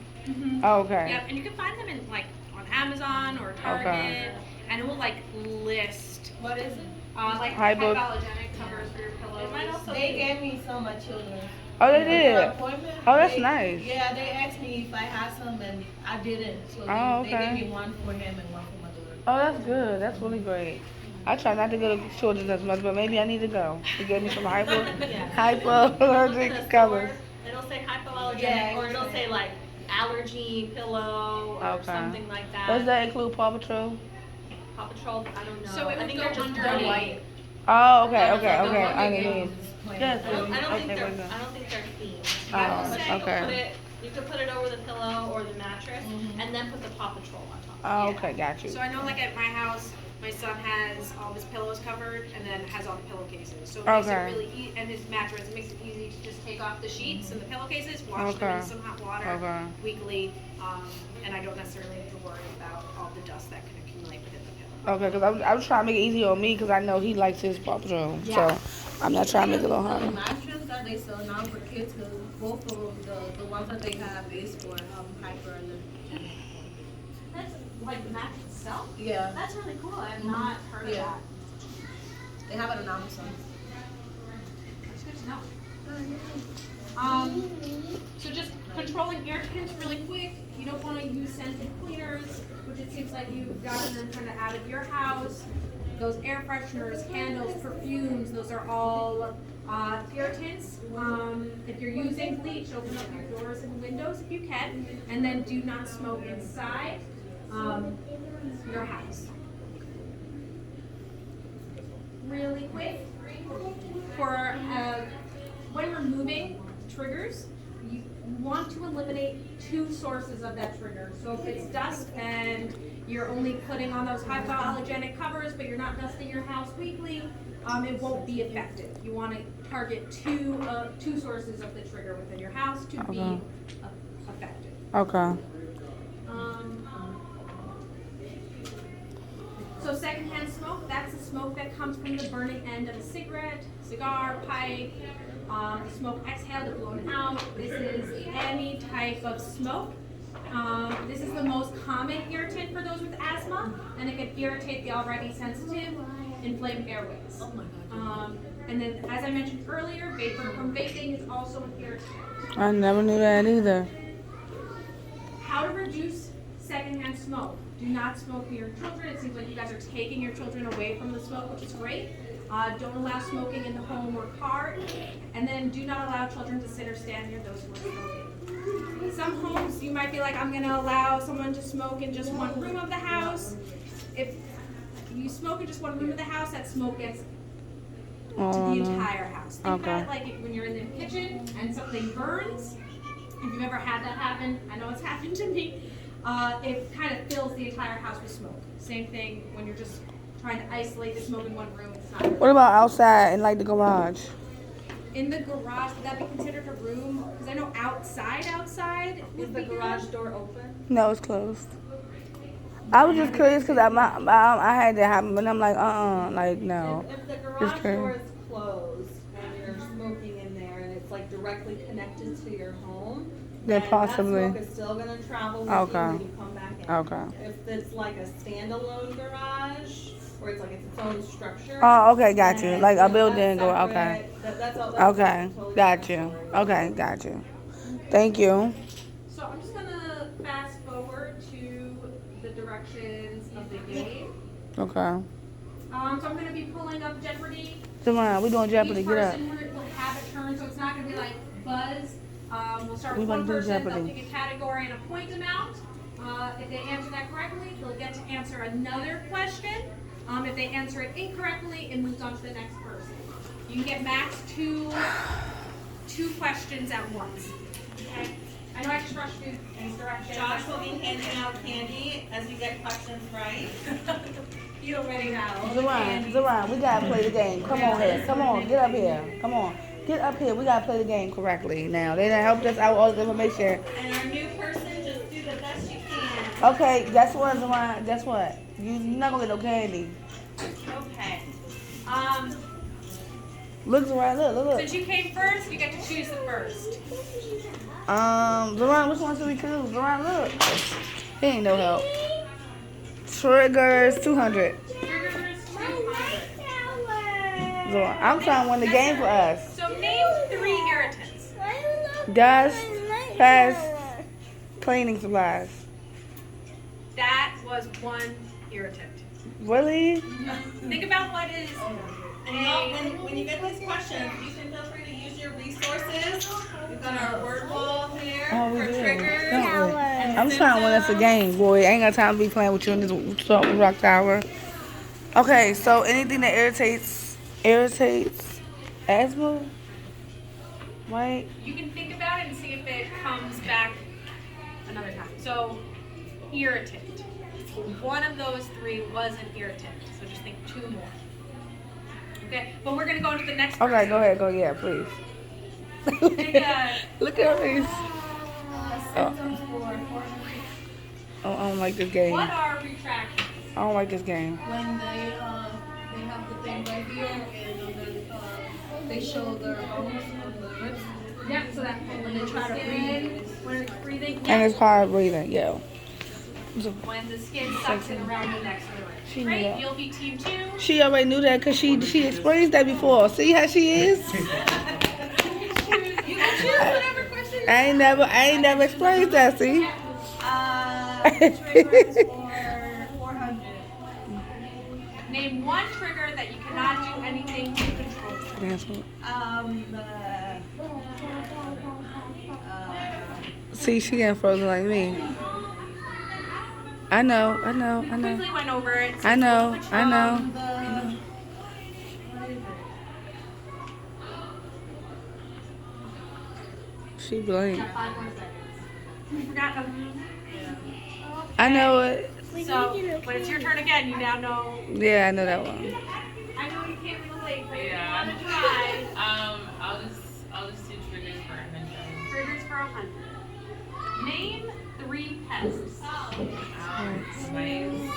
Oh, okay. Yep, and you can find them in like on Amazon or Target, and it will like list What is it? like Hypo- hypoallergenic covers for your pillows. They gave me some at children. Oh, they For did. appointment, Oh, that's they- nice. Yeah, they asked me if I had some, and I didn't. So Oh, they okay. gave me one for him and one for my daughter. Oh, that's good. That's really great. I try not to go to children's as much, but maybe I need to go. To get me some hypoallergic covers. It'll say hypoallergenic, Yeah, or it'll say like allergy pillow or Okay. something like that. Does that include Paw Patrol? Paw Patrol, I don't know. So it I would think go they're just underneath. white. Oh, okay. I Underneath. Yes. I don't think Okay, they're very good. I don't think they're themed. Oh, But okay. You could put it over the pillow or the mattress, and then put the Paw Patrol on top. Oh, okay, got you. So I know like at my house, my son has all of his pillows covered and then has all the pillowcases. So it makes it Okay. really and his mattress, it makes it easy to just take off the sheets and the pillowcases, wash them in Okay. some hot water Okay. weekly, and I don't necessarily have to worry about all the dust that can accumulate within the pillow. Okay, because I was trying to make it easy on me because I know he likes his Paw Patrol. So I'm not trying to make it a little The harder. mattress that they sell now for kids, because both of them, the ones that they have is for hyperallergenic. That's like the mattress itself? Yeah, That's really cool. I have not heard of Yeah. that. they have it on Amazon. That's good to know. So just controlling irritants really quick. You don't want to use scented cleaners, which it seems like you've gotten them kind of out of your house. Those air fresheners, candles, perfumes, those are all irritants. If you're using bleach, open up your doors and windows if you can, and then do not smoke inside your house. Really quick, for when removing triggers, you want to eliminate two sources of that trigger. So if it's dust and you're only putting on those hypoallergenic covers, but you're not dusting your house weekly, it won't be effective. You want to target two sources of the trigger within your house to be effective. Okay. So secondhand smoke, that's the smoke that comes from the burning end of a cigarette, cigar, pipe, smoke exhaled or blown out. This is any type of smoke. This is the most common irritant for those with asthma, and it can irritate the already sensitive, inflamed airways. And then, as I mentioned earlier, vapor from vaping is also an irritant. I never knew that either. How to reduce secondhand smoke. Do not smoke near your children. It seems like you guys are taking your children away from the smoke, which is great. Don't allow smoking in the home or car. And then do not allow children to sit or stand near those who are smoking. Some homes, you might be like, I'm going to allow someone to smoke in just one room of the house. If you smoke in just one room of the house, that smoke gets to the entire house. Think about it like when you're in the kitchen and something burns. If you've ever had that happen, I know it's happened to me. It kind of fills the entire house with smoke. Same thing when you're just trying to isolate the smoke in one room. It's not. What about outside in like the garage? In the garage, would that be considered a room? Because I know outside Is the garage door open? No, it's closed. I was just curious because I had that happen, but I'm like, like no. If the garage door is closed and you're smoking in there and it's like directly connected to your home, Then possibly. that smoke is still going to travel with you Okay. when you come back in. Okay. If it's like a standalone garage, or it's like it's own structure. Oh, okay, got you. then Like a that's building or separate. okay. That's all. Okay, totally got different you. story. Okay, got you. Thank you. So I'm just gonna fast forward to the directions of the game. Okay. So I'm gonna be pulling up Jeopardy. Tomorrow, we doing Jeopardy. Each Get up. person will have a turn, so it's not gonna be like buzz. We'll start We with wanna one do person, Jeopardy. they'll pick a category and a point amount. If they answer that correctly, they'll get to answer another question. If they answer it incorrectly, it moves on to the next person. You can get max two questions at once. Okay? I know I just rushed through these directions. Josh will be handing out candy as you get questions right. You already know. Zoran, we gotta play the game. Come on here. Come on, get up here. Come on. Get up here. We gotta play the game correctly now. They done helped us out with all the information. And our new person, just do the best you can. Okay, guess what, Zoran? Guess what? You're not gonna get no candy. Okay. Look, Zoran, look. Since you came first, you get to choose the first. Zoran, which one should we choose? Zoran, look. He ain't no help. Triggers 200. Triggers 200. Zoran, I'm trying to win the game for us. So name 3 irritants. Dust, pest, cleaning supplies. That was 1 irritant. Really? Think about what is And when you get these questions, you can feel free to use your resources. We've got our word wall here Oh, we for do. triggers. Don't we? and I'm trying to win us a game, boy. I ain't got time to be playing with you in this rock tower. Okay, so anything that irritates asthma, right? You can think about it and see if it comes back another time. So, irritant. One of those 3 was an irritant. So just think 2 more. Okay, but we're gonna go into the next person. Okay, go ahead, yeah, please. Look at these. Oh, I don't like this game. What are retractions? I don't like this game. When they have the thing right here and then they show their bones on the ribs. Yep, so that when they try to breathe, when it's breathing, And yep. it's hard breathing, yeah. When the skin sucks in around the neck of the She ribs. knew Great, that. you'll be team 2. She already knew that because she experienced that before. See how she is? I ain't never explained that, see? Triggers for 400. Name one trigger that you cannot do anything to control. That's what- Uh, See, she getting frozen like me. I know. Quickly went over it. So I know. it's a little bit what is it? She blinked. 5 more seconds. We forgot. I know it. So, but it's your turn again. You now know. Yeah, I know that one. I know you can't relate, but Yeah. you want to try. I'll just do triggers for 100. Triggers for 100. Name 3 pests. Mice,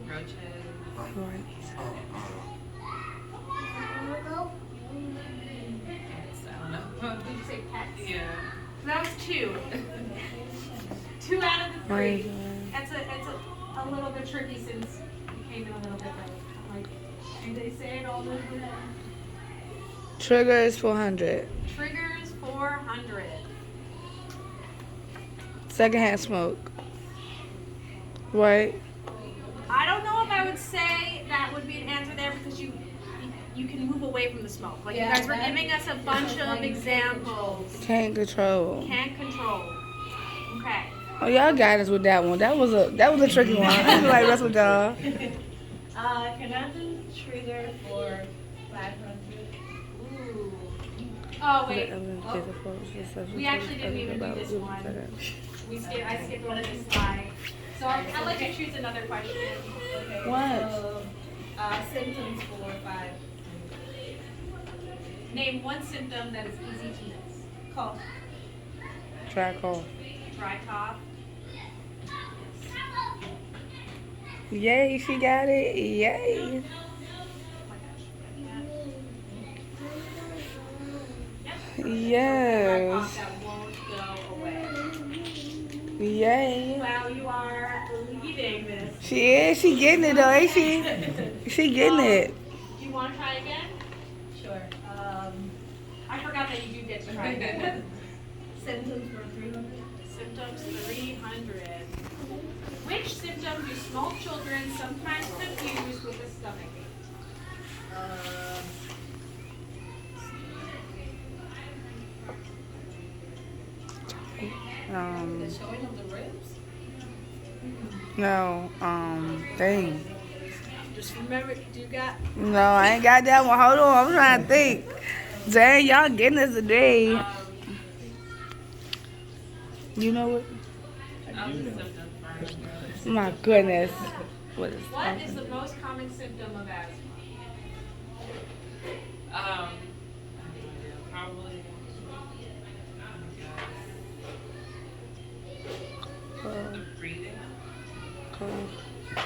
roaches. I don't know. Did you say pets? Yeah. So that was 2. 2 out of the 3. It's a little bit tricky since you came in a little bit late. Like, and they say it all over again. Triggers 400. Triggers 400. Secondhand smoke. Right? I don't know if I would say that would be an answer there because you can move away from the smoke. Like Yeah, you guys were that- giving us a bunch of examples. Can't control. Can't control. Okay. Oh, y'all got us with that one. That was a tricky one. I feel like that's with y'all. Can I do trigger for 500? Ooh. Oh wait. We We actually didn't even do this one. I skipped over this slide. So I'll let you choose another question. Okay. What? So, symptoms for 500. Name one symptom that is easy to miss. Cough. Try call. Dry cough. Yay, she got it. Yay. Yes. Cough that won't go away. Yay. Wow, you are leading this. She is. She getting it though, ain't she? She getting it. Do you want to try again? Sure. I forgot that you do get to try again. Symptoms for 300. Symptoms 300. Which symptom do small children sometimes confuse with a stomach ache? The showing of the ribs. No, dang. Just remember, do you got? No, I ain't got that one. Hold on, I'm trying to think. Dang, y'all getting us today. You know what? I'll do symptoms for 100. My goodness. What is What is the most common symptom of asthma? Probably. Breathing.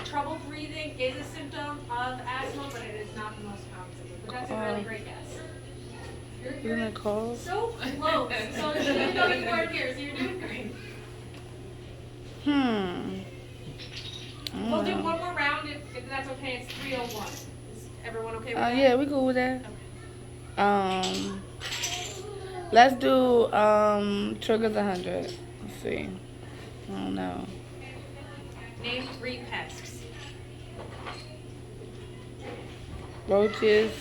Trouble breathing is a symptom of asthma, but it is not the most common symptom. But that's a really great guess. You gonna call? So close. So even though you weren't here, so you're doing great. We'll do one more round if that's okay. It's 301. Is everyone okay with that? Yeah, we cool with that. Let's do triggers 100. Let's see. I don't know. Name 3 pests. Roaches.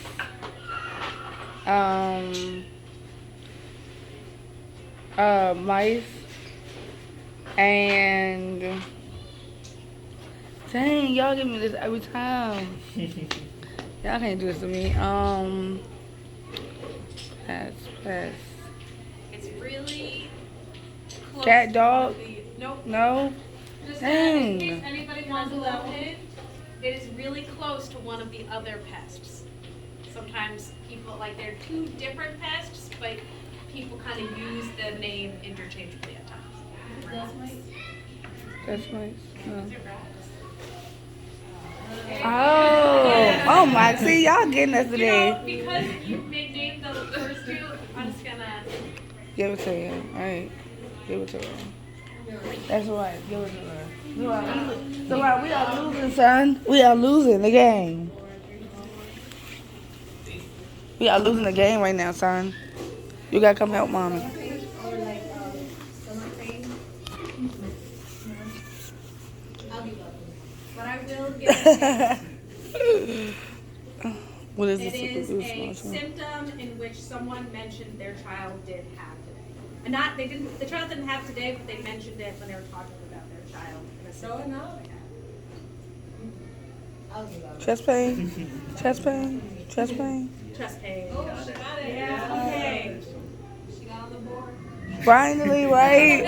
Mice. And dang, y'all give me this every time. Y'all can't do this to me. Pass. It's really close. Cat, dog? to the- Nope. No? Just Dang. in case anybody wants to know it, it is really close to one of the other pests. Sometimes people, like, they're 2 different pests, but people kind of use the name interchangeably at times. That's nice. Oh my! See, y'all getting us You today. know, because you named the first 2, I'm just gonna. Give it to you. All right, give it to her. That's right. Give it to her. So we are losing, son. We are losing the game. We are losing the game right now, son. You gotta come help mommy. Or like stomach pain. I'll be welcome. But I will give it What is It this? is a symptom in which someone mentioned their child did have today. And not, they didn't, the child didn't have today, but they mentioned it when they were talking about their child. And it's So now. I'll be welcome. Chest pain, chest pain, chest pain. chest pain. Oh, she got it. Yeah, okay. She got on the board. Finally, right?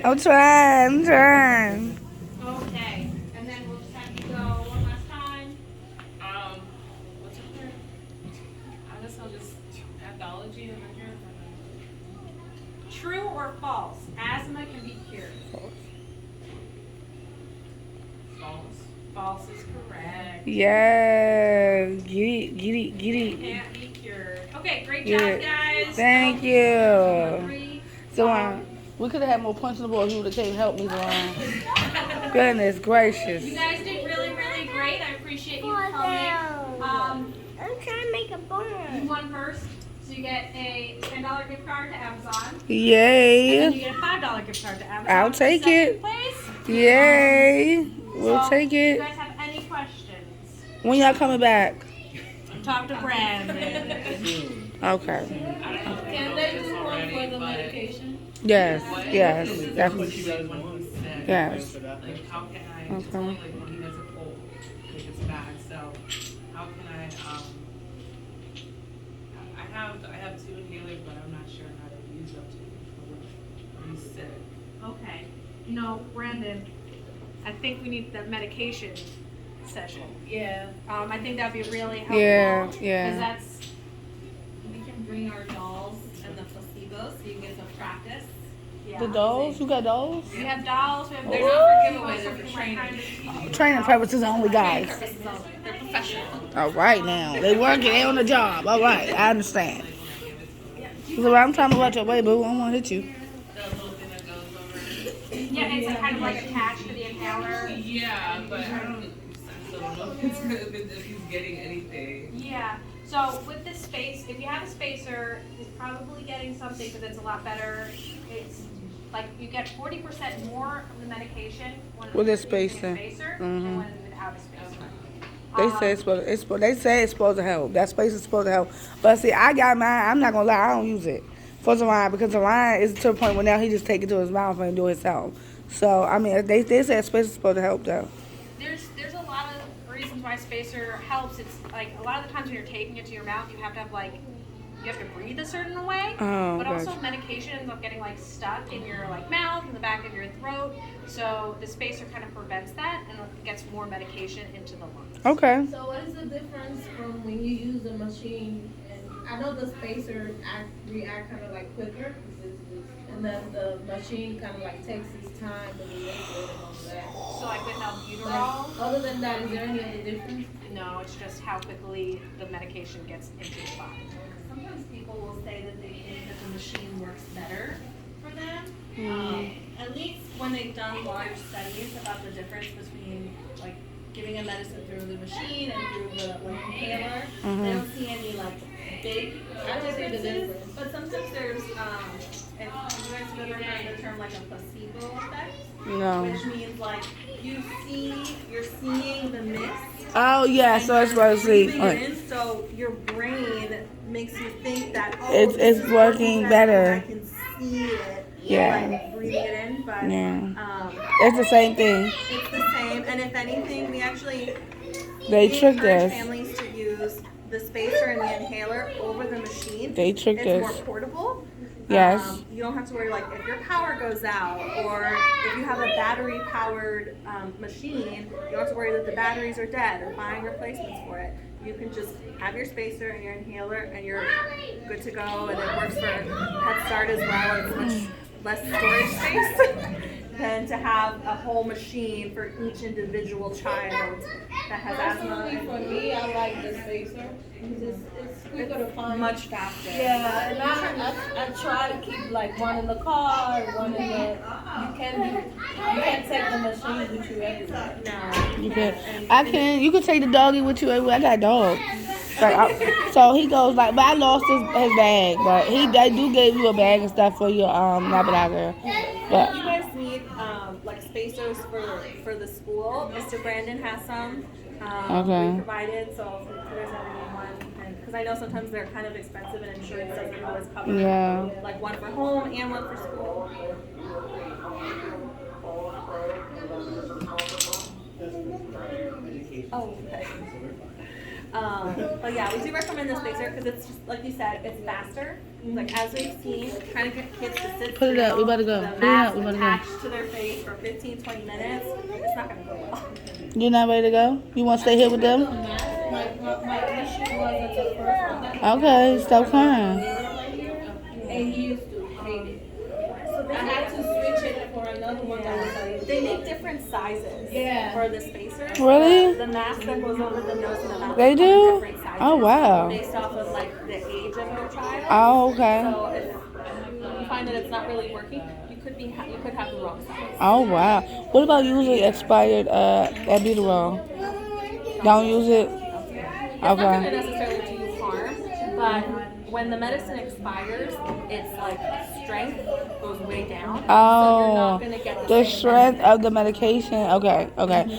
I'm trying. Okay, and then we'll just have you go one last time. What's up there? I guess I'll just pathology and then here. True or false? Asthma can be cured. False. False is correct. Yeah, get it. Can't be cured. Okay, great Get job, it. guys. Thank Number you. 3. Zoran, we could have had more punch in the board if you would have came and helped me, Zoran. Goodness gracious. You guys did really, really great. I appreciate you Fall coming. down. Um, I'm trying to make a you barn. won first, so you get a $10 gift card to Amazon. And then you Yay. get a $5 gift card to Amazon. I'll for take second it. Place. Yay. We'll So, take Do you it. guys have any questions? When y'all coming back? Talk to Brandon. Okay. Can they do one for the medication? Yes, yes, What definitely. she does When want. he's sick. Yes. Like, how can I, Okay. it's only like when he has a cold, like it's bad, so how can I have 2 inhalers, but I'm not sure how to use them when he's sick. Okay. You know, Brandon, I think we need the medication session. Yeah. I think that'd be really helpful. Yeah, Because yeah. that's, We can bring our dolls and the placebo so you can get some practice. yeah. The dolls? You got dolls? We have dolls, we have They're not for giveaway, they're for Something training. kind of- Training purposes only, guys. They're professional. All right now. They working, they on the job. All right, I understand. So I'm trying to watch your way, boo. I don't want to hit you. The little thing that goes over. Yeah, it's kind of like attached to the inhaler. Yeah, but I don't know if he's getting anything. Yeah. So with this space, if you have a spacer, he's probably getting something because it's a lot better. It's like you get 40% more of the medication when With a using spacer. than Mhm. when without a spacer. They say they say it's supposed to help. That space is supposed to help. But see, I got mine. I'm not gonna lie, I don't use it for Zoran because Zoran is to the point where now he just take it to his mouth and do it himself. So I mean, they say space is supposed to help though. There's a lot of reasons why spacer helps. It's like a lot of the times when you're taking it to your mouth, you have to breathe a certain way. Oh, But also gotcha. medication ends up getting like stuck in your like mouth, in the back of your throat. So the spacer kind of prevents that and it gets more medication into the lungs. Okay. So what is the difference from when you use the machine? And I know the spacer react kind of like quicker, and then the machine kind of like takes its time to be liquid and all that. So like with albuterol, Like, other than that, is there any other difference? no, it's just how quickly the medication gets into the body. Sometimes people will say that they think that the machine works better for them. At least when they've done large studies about the difference between like giving a medicine through the machine and through the like inhaler, they don't see any like big I don't see the differences. difference. But sometimes there's if you guys have ever heard the term like a placebo effect, No. which means like you're seeing the mist. Oh yeah, so it's supposed to see. Breathing it in, so your brain makes you think that It's this is working better. I can see it. Yeah. Like breathing it in, but Yeah. um, It's the same thing. it's the same. And if anything, we actually They tricked encourage us. families to use the spacer and the inhaler over the machine. They tricked It's us. more portable. Yes. You don't have to worry like if your power goes out or if you have a battery powered machine, you don't have to worry that the batteries are dead or buying replacements for it. You can just have your spacer and your inhaler and you're good to go, and it works for Head Start as well. It's much less storage space than to have a whole machine for each individual child that has asthma. Personally, for me, I like the spacer because it's quicker to find. Much faster. Yeah, and I try to keep like one in the car, one in the. You can't take the machine with you everywhere. No. You can. I can. You can take the doggy with you everywhere. I got a dog. So he goes like, but I lost his bag. But they do give you a bag and stuff for your nappy. But If you guys need like spacers for the school, Mr. Brandon has some. Okay. We provided, so if you guys ever need one, and because I know sometimes they're kind of expensive and insurance doesn't always cover. Yeah. Like one for home and one for school. Oh, okay. But yeah, we do recommend the spacer because it's just like you said, it's faster. Like as we've seen, trying to get kids to sit Put it up, we about to go. The Put it mask up, we about to go. attached to their face for 15-20 minutes, it's not gonna go well. You not ready to go? You want to stay here with them? My issue was at the first one that Okay, stop crying. and he used to hate it. So I had to switch it for another one that was like They make different sizes for the spacers. Really? The mask that goes over the nose and the mouth. They come in do? different sizes Oh, wow. Based off of like the age of your child. Oh, okay. So if you find that it's not really working, you could have the wrong size. Oh, wow. What about using expired albuterol? Don't use it? It's not going to Okay. necessarily do you harm, but when the medicine expires, its like strength goes way down. So you're Oh, not going to get the same strength of the medication. Okay.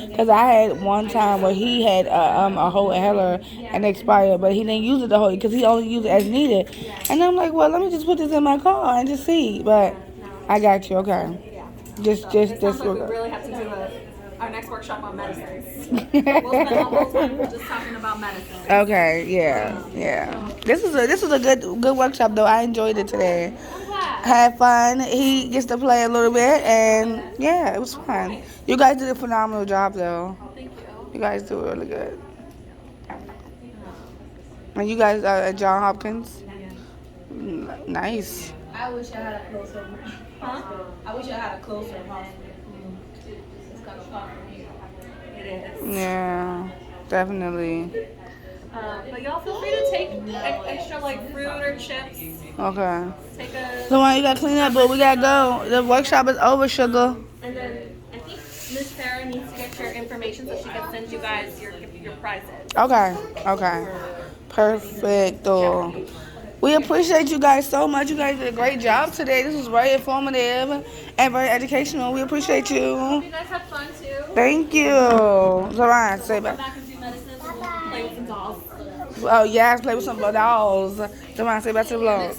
Because I had one time where he had a whole inhaler and expired, but he didn't use it the whole because he only used it as needed. And I'm like, well, let me just put this in my car and just see. But I got you. Okay. Just It sounds like we really have to do our next workshop on medicines. We'll spend the whole time just talking about medicine. Okay, yeah. This was a good workshop though. I enjoyed it today. Had fun. He gets to play a little bit, and yeah, it was fun. You guys did a phenomenal job though. Thank you. You guys do really good. And you guys are at John Hopkins. Nice. I wish I had a closer hospital. I wish I had a closer hospital. It's kind of far from here. It is. Yeah, definitely. But y'all feel free to take extra like fruit or chips. Okay. Take a. So why you gotta clean up, but we gotta go. The workshop is over, sugar. And then I think Miss Sarah needs to get your information so she can send you guys your prizes. Okay. Perfecto. We appreciate you guys so much. You guys did a great job today. This was very informative and very educational. We appreciate you. You guys have fun too. Thank you. Zoran, say Come bye. back and do medicine. We'll play with some dolls. Oh, yes, play with some dolls. Zoran, say bye to the vlog.